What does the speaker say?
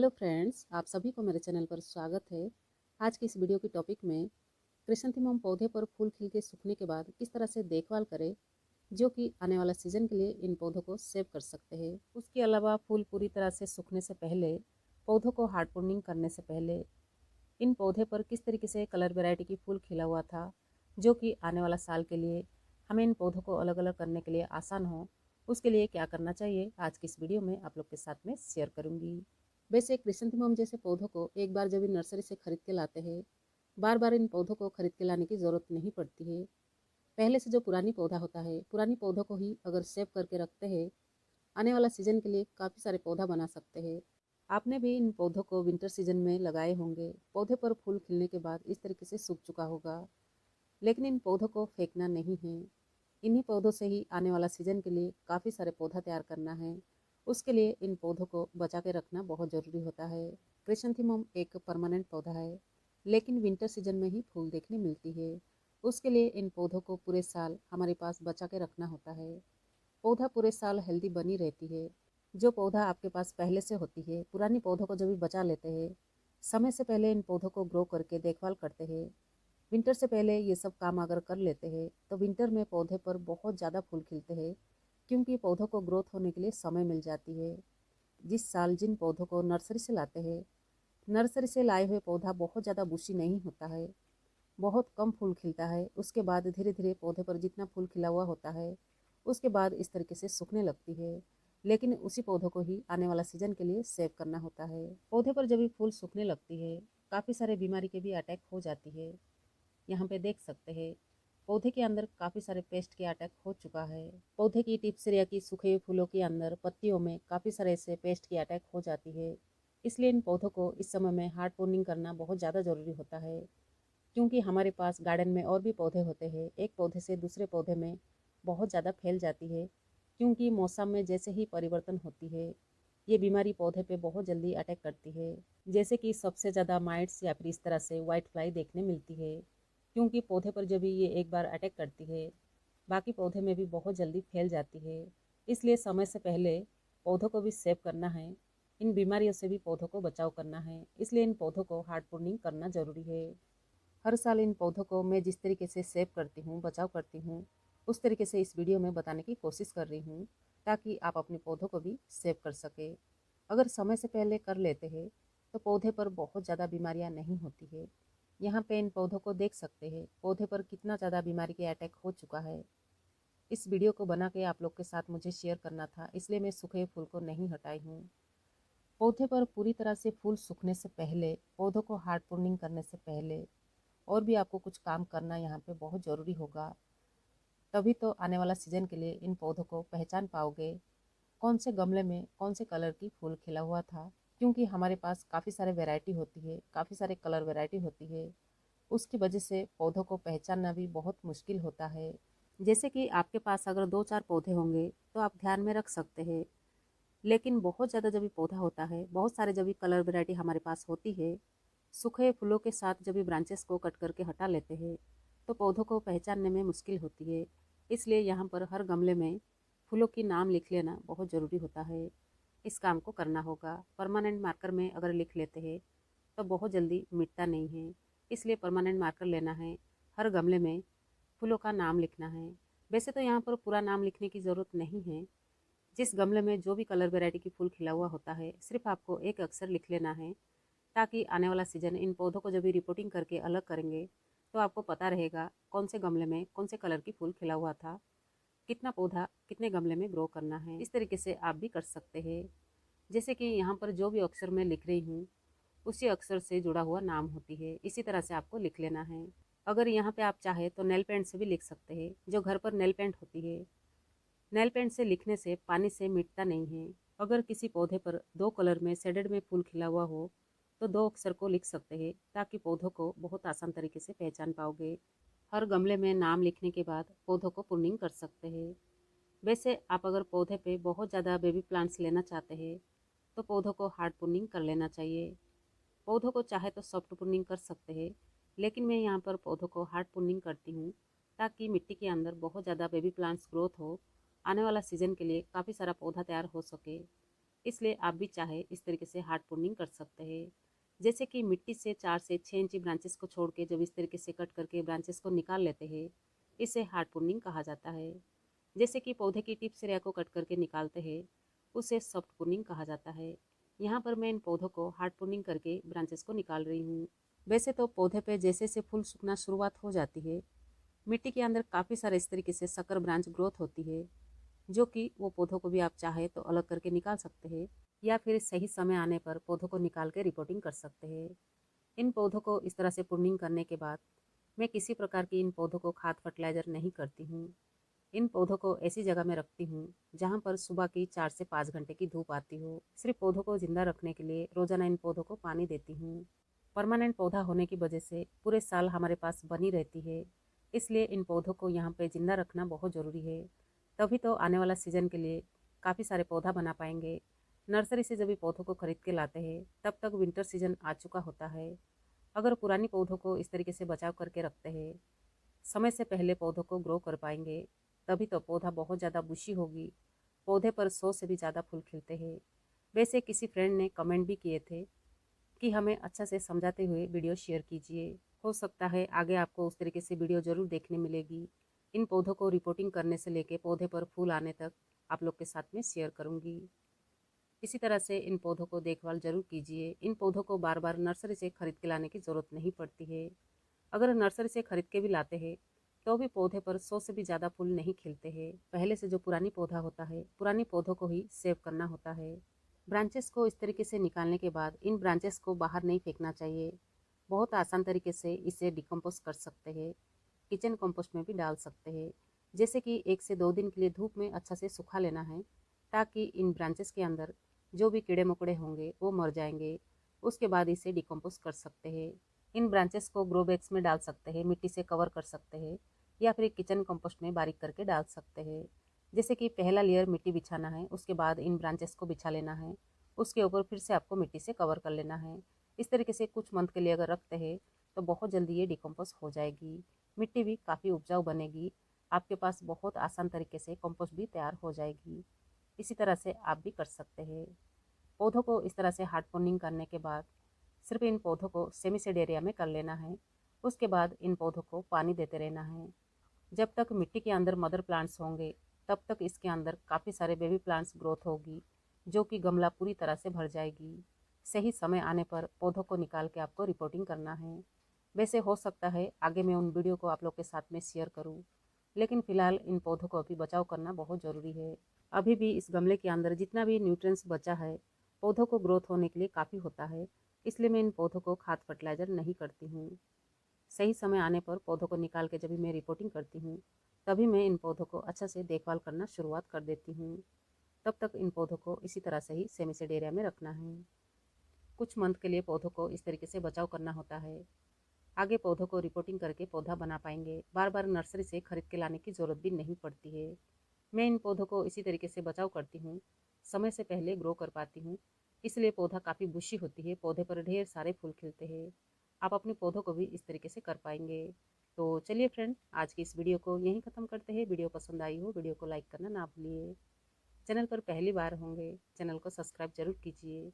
Hello friends, आप सभी को मेरे चैनल पर स्वागत है। आज की इस वीडियो की टॉपिक में क्रिसैंथेमम पौधे पर फूल खिल के सूखने के बाद किस तरह से देखभाल करें, जो कि आने वाला सीजन के लिए इन पौधों को सेव कर सकते हैं। उसके अलावा फूल पूरी तरह से सूखने से पहले, पौधों को हार्ड प्रूनिंग करने से पहले इन पौधे पर किस तरीके से कलर वैरायटी की फूल खिला हुआ था, जो कि आने वाला साल के लिए हमें इन पौधों को अलग अलग करने के लिए आसान हो, उसके लिए क्या करना चाहिए आज की इस वीडियो में आप लोग के साथ में शेयर करूंगी। वैसे क्रिसैंथेमम जैसे पौधों को एक बार जब नर्सरी से खरीद के लाते हैं, बार बार इन पौधों को खरीद के लाने की ज़रूरत नहीं पड़ती है। पहले से जो पुरानी पौधा होता है, पुरानी पौधों को ही अगर सेव करके रखते हैं, आने वाला सीजन के लिए काफ़ी सारे पौधा बना सकते हैं। आपने भी इन पौधों को विंटर सीजन में लगाए होंगे। पौधे पर फूल खिलने के बाद इस तरीके से सूख चुका होगा, लेकिन इन पौधों को फेंकना नहीं है। इन्हीं पौधों से ही आने वाला सीजन के लिए काफ़ी सारे पौधा तैयार करना है। उसके लिए इन पौधों को बचा के रखना बहुत ज़रूरी होता है। क्रिसैंथेमम एक परमानेंट पौधा है, लेकिन विंटर सीजन में ही फूल देखने मिलती है। उसके लिए इन पौधों को पूरे साल हमारे पास बचा के रखना होता है। पौधा पूरे साल हेल्दी बनी रहती है। जो पौधा आपके पास पहले से होती है, पुरानी पौधों को जब भी बचा लेते हैं, समय से पहले इन पौधों को ग्रो करके देखभाल करते हैं, विंटर से पहले ये सब काम अगर कर लेते हैं, तो विंटर में पौधे पर बहुत ज़्यादा फूल खिलते हैं, क्योंकि पौधों को ग्रोथ होने के लिए समय मिल जाती है। जिस साल जिन पौधों को नर्सरी से लाते हैं, नर्सरी से लाए हुए पौधा बहुत ज़्यादा बुशी नहीं होता है, बहुत कम फूल खिलता है। उसके बाद धीरे धीरे पौधे पर जितना फूल खिला हुआ होता है, उसके बाद इस तरीके से सूखने लगती है। लेकिन उसी पौधों को ही आने वाला सीजन के लिए सेव करना होता है। पौधे पर जब भी फूल सूखने लगती है, काफ़ी सारे बीमारी के भी अटैक हो जाती है। यहाँ पे देख सकते हैं, पौधे के अंदर काफ़ी सारे पेस्ट के अटैक हो चुका है। पौधे की टिप्स या कि सूखे हुए फूलों के अंदर पत्तियों में काफ़ी सारे ऐसे पेस्ट की अटैक हो जाती है। इसलिए इन पौधों को इस समय में हार्ड प्रूनिंग करना बहुत ज़्यादा ज़रूरी होता है, क्योंकि हमारे पास गार्डन में और भी पौधे होते हैं। एक पौधे से दूसरे पौधे में बहुत ज़्यादा फैल जाती है, क्योंकि मौसम में जैसे ही परिवर्तन होती है, ये बीमारी पौधे पे बहुत जल्दी अटैक करती है। जैसे कि सबसे ज़्यादा माइट्स या फिर इस तरह से वाइट फ्लाई देखने मिलती है, क्योंकि पौधे पर जब भी ये एक बार अटैक करती है, बाकी पौधे में भी बहुत जल्दी फैल जाती है। इसलिए समय से पहले पौधों को भी सेव करना है, इन बीमारियों से भी पौधों को बचाव करना है। इसलिए इन पौधों को हार्ड प्रूनिंग करना ज़रूरी है। हर साल इन पौधों को मैं जिस तरीके से सेव करती हूँ, बचाव करती हूँ, उस तरीके से इस वीडियो में बताने की कोशिश कर रही हूँ, ताकि आप अपने पौधों को भी सेव कर सके। अगर समय से पहले कर लेते हैं, तो पौधे पर बहुत ज़्यादा बीमारियाँ नहीं होती है। यहाँ पे इन पौधों को देख सकते हैं, पौधे पर कितना ज़्यादा बीमारी के अटैक हो चुका है। इस वीडियो को बना के आप लोग के साथ मुझे शेयर करना था, इसलिए मैं सूखे फूल को नहीं हटाई हूँ। पौधे पर पूरी तरह से फूल सूखने से पहले, पौधों को हार्ड प्रूनिंग करने से पहले और भी आपको कुछ काम करना यहाँ पे बहुत ज़रूरी होगा। तभी तो आने वाला सीजन के लिए इन पौधों को पहचान पाओगे, कौन से गमले में कौन से कलर की फूल खिला हुआ था। क्योंकि हमारे पास काफ़ी सारे वैरायटी होती है, काफ़ी सारे कलर वैरायटी होती है, उसकी वजह से पौधों को पहचानना भी बहुत मुश्किल होता है। जैसे कि आपके पास अगर 2-4 पौधे होंगे तो आप ध्यान में रख सकते हैं, लेकिन बहुत ज़्यादा जब भी पौधा होता है, बहुत सारे जब भी कलर वैरायटी हमारे पास होती है, सूखे फूलों के साथ जब भी ब्रांचेस को कट करके हटा लेते हैं, तो पौधों को पहचानने में मुश्किल होती है। इसलिए यहाँ पर हर गमले में फूलों की नाम लिख लेना बहुत ज़रूरी होता है। इस काम को करना होगा। परमानेंट मार्कर में अगर लिख लेते हैं, तो बहुत जल्दी मिटता नहीं है। इसलिए परमानेंट मार्कर लेना है, हर गमले में फूलों का नाम लिखना है। वैसे तो यहाँ पर पूरा नाम लिखने की ज़रूरत नहीं है। जिस गमले में जो भी कलर वैरायटी की फूल खिला हुआ होता है, सिर्फ आपको एक अक्षर लिख लेना है, ताकि आने वाला सीजन इन पौधों को जब भी रिपोर्टिंग करके अलग करेंगे, तो आपको पता रहेगा कौन से गमले में कौन से कलर की फूल खिला हुआ था, कितना पौधा कितने गमले में ग्रो करना है। इस तरीके से आप भी कर सकते हैं। जैसे कि यहाँ पर जो भी अक्षर मैं लिख रही हूँ, उसी अक्षर से जुड़ा हुआ नाम होती है, इसी तरह से आपको लिख लेना है। अगर यहाँ पे आप चाहे तो नेल पेंट से भी लिख सकते हैं, जो घर पर नेल पेंट होती है। नेल पेंट से लिखने से पानी से मिटता नहीं है। अगर किसी पौधे पर 2 कलर में शेडेड में फूल खिला हुआ हो, तो 2 अक्षर को लिख सकते हैं, ताकि पौधों को बहुत आसान तरीके से पहचान पाओगे। हर गमले में नाम लिखने के बाद पौधों को प्रूनिंग कर सकते हैं। वैसे आप अगर पौधे पे बहुत ज़्यादा बेबी प्लांट्स लेना चाहते हैं, तो पौधों को हार्ड प्रूनिंग कर लेना चाहिए। पौधों को चाहे तो सॉफ्ट प्रूनिंग कर सकते हैं, लेकिन मैं यहाँ पर पौधों को हार्ड प्रूनिंग करती हूँ, ताकि मिट्टी के अंदर बहुत ज़्यादा बेबी प्लांट्स ग्रोथ हो, आने वाला सीजन के लिए काफ़ी सारा पौधा तैयार हो सके। इसलिए आप भी चाहे इस तरीके से हार्ड प्रूनिंग कर सकते हैं। जैसे कि मिट्टी से 4 से 6 इंची ब्रांचेस को छोड़ के जब इस तरीके से कट करके ब्रांचेस को निकाल लेते हैं, इसे हार्ड प्रूनिंग कहा जाता है। जैसे कि पौधे की टिप से रेया को कट करके निकालते हैं, उसे सॉफ्ट प्रूनिंग कहा जाता है। यहाँ पर मैं इन पौधों को हार्ड प्रूनिंग करके ब्रांचेस को निकाल रही हूँ। वैसे तो पौधे पे जैसे से फूल सूखना शुरुआत हो जाती है, मिट्टी के अंदर काफ़ी सारे इस तरीके से संकर ब्रांच ग्रोथ होती है, जो कि वो पौधों को भी आप चाहे तो अलग करके निकाल सकते हैं, या फिर सही समय आने पर पौधों को निकाल के रिपोर्टिंग कर सकते हैं। इन पौधों को इस तरह से प्रूनिंग करने के बाद मैं किसी प्रकार की इन पौधों को खाद फर्टिलाइज़र नहीं करती हूँ। इन पौधों को ऐसी जगह में रखती हूँ जहाँ पर सुबह की 4 से 5 घंटे की धूप आती हो। सिर्फ पौधों को जिंदा रखने के लिए रोजाना इन पौधों को पानी देती हूँ। परमानेंट पौधा होने की वजह से पूरे साल हमारे पास बनी रहती है, इसलिए इन पौधों को यहाँ पे जिंदा रखना बहुत ज़रूरी है। तभी तो आने वाला सीज़न के लिए काफ़ी सारे पौधा बना पाएंगे। नर्सरी से जब भी पौधों को खरीद के लाते हैं तब तक विंटर सीजन आ चुका होता है। अगर पुरानी पौधों को इस तरीके से बचाव करके रखते हैं, समय से पहले पौधों को ग्रो कर पाएंगे, तभी तो पौधा बहुत ज़्यादा बुशी होगी। पौधे पर 100 से भी ज़्यादा फूल खिलते हैं। वैसे किसी फ्रेंड ने कमेंट भी किए थे कि हमें अच्छा से समझाते हुए वीडियो शेयर कीजिए। हो सकता है आगे आपको उस तरीके से वीडियो ज़रूर देखने मिलेगी। इन पौधों को रिपोर्टिंग करने से लेके पौधे पर फूल आने तक आप लोग के साथ में शेयर करूँगी। इसी तरह से इन पौधों को देखभाल जरूर कीजिए। इन पौधों को बार बार नर्सरी से खरीद के लाने की ज़रूरत नहीं पड़ती है। अगर नर्सरी से खरीद के भी लाते हैं तो भी पौधे पर 100 से भी ज़्यादा फूल नहीं खिलते हैं। पहले से जो पुरानी पौधा होता है, पुरानी पौधों को ही सेव करना होता है। ब्रांचेस को इस तरीके से निकालने के बाद इन ब्रांचेस को बाहर नहीं फेंकना चाहिए। बहुत आसान तरीके से इसे डिकम्पोज कर सकते हैं। किचन कंपोस्ट में भी डाल सकते हैं। जैसे कि 1 से 2 दिन के लिए धूप में अच्छा से सुखा लेना है, ताकि इन ब्रांचेस के अंदर जो भी कीड़े मकोड़े होंगे वो मर जाएंगे। उसके बाद इसे डिकम्पोज कर सकते हैं। इन ब्रांचेस को ग्रो बैग्स में डाल सकते हैं, मिट्टी से कवर कर सकते हैं, या फिर किचन कंपोस्ट में बारीक करके डाल सकते हैं। जैसे कि पहला लेयर मिट्टी बिछाना है, उसके बाद इन ब्रांचेस को बिछा लेना है, उसके ऊपर फिर से आपको मिट्टी से कवर कर लेना है। इस तरीके से कुछ मंथ के लिए अगर रखते हैं तो बहुत जल्दी ये डिकम्पोज हो जाएगी। मिट्टी भी काफ़ी उपजाऊ बनेगी। आपके पास बहुत आसान तरीके से कंपोस्ट भी तैयार हो जाएगी। इसी तरह से आप भी कर सकते हैं। पौधों को इस तरह से हार्ड पोनिंग करने के बाद सिर्फ इन पौधों को सेमी सेड एरिया में कर लेना है। उसके बाद इन पौधों को पानी देते रहना है। जब तक मिट्टी के अंदर मदर प्लांट्स होंगे तब तक इसके अंदर काफ़ी सारे बेबी प्लांट्स ग्रोथ होगी, जो कि गमला पूरी तरह से भर जाएगी। सही समय आने पर पौधों को निकाल के आपको रिपोर्टिंग करना है। वैसे हो सकता है आगे मैं उन वीडियो को आप लोग के साथ में शेयर करूं, लेकिन फ़िलहाल इन पौधों को अभी बचाव करना बहुत ज़रूरी है। अभी भी इस गमले के अंदर जितना भी न्यूट्रिएंट्स बचा है पौधों को ग्रोथ होने के लिए काफ़ी होता है, इसलिए मैं इन पौधों को खाद फर्टिलाइज़र नहीं करती हूँ। सही समय आने पर पौधों को निकाल के जब भी मैं रिपोर्टिंग करती हूँ, तभी मैं इन पौधों को अच्छा से देखभाल करना शुरुआत कर देती हूँ। तब तक इन पौधों को इसी तरह से ही सेमी सेड एरिया में रखना है। कुछ मंथ के लिए पौधों को इस तरीके से बचाव करना होता है। आगे पौधों को रिपोर्टिंग करके पौधा बना पाएंगे। बार बार नर्सरी से खरीद के लाने की ज़रूरत भी नहीं पड़ती है। मैं इन पौधों को इसी तरीके से बचाव करती हूँ, समय से पहले ग्रो कर पाती हूँ, इसलिए पौधा काफ़ी बुशी होती है, पौधे पर ढेर सारे फूल खिलते हैं। आप अपने पौधों को भी इस तरीके से कर पाएंगे। तो चलिए फ्रेंड, आज की इस वीडियो को यहीं ख़त्म करते हैं। वीडियो पसंद आई हो वीडियो को लाइक करना ना भूलिए। चैनल पर पहली बार होंगे, चैनल को सब्सक्राइब जरूर कीजिए।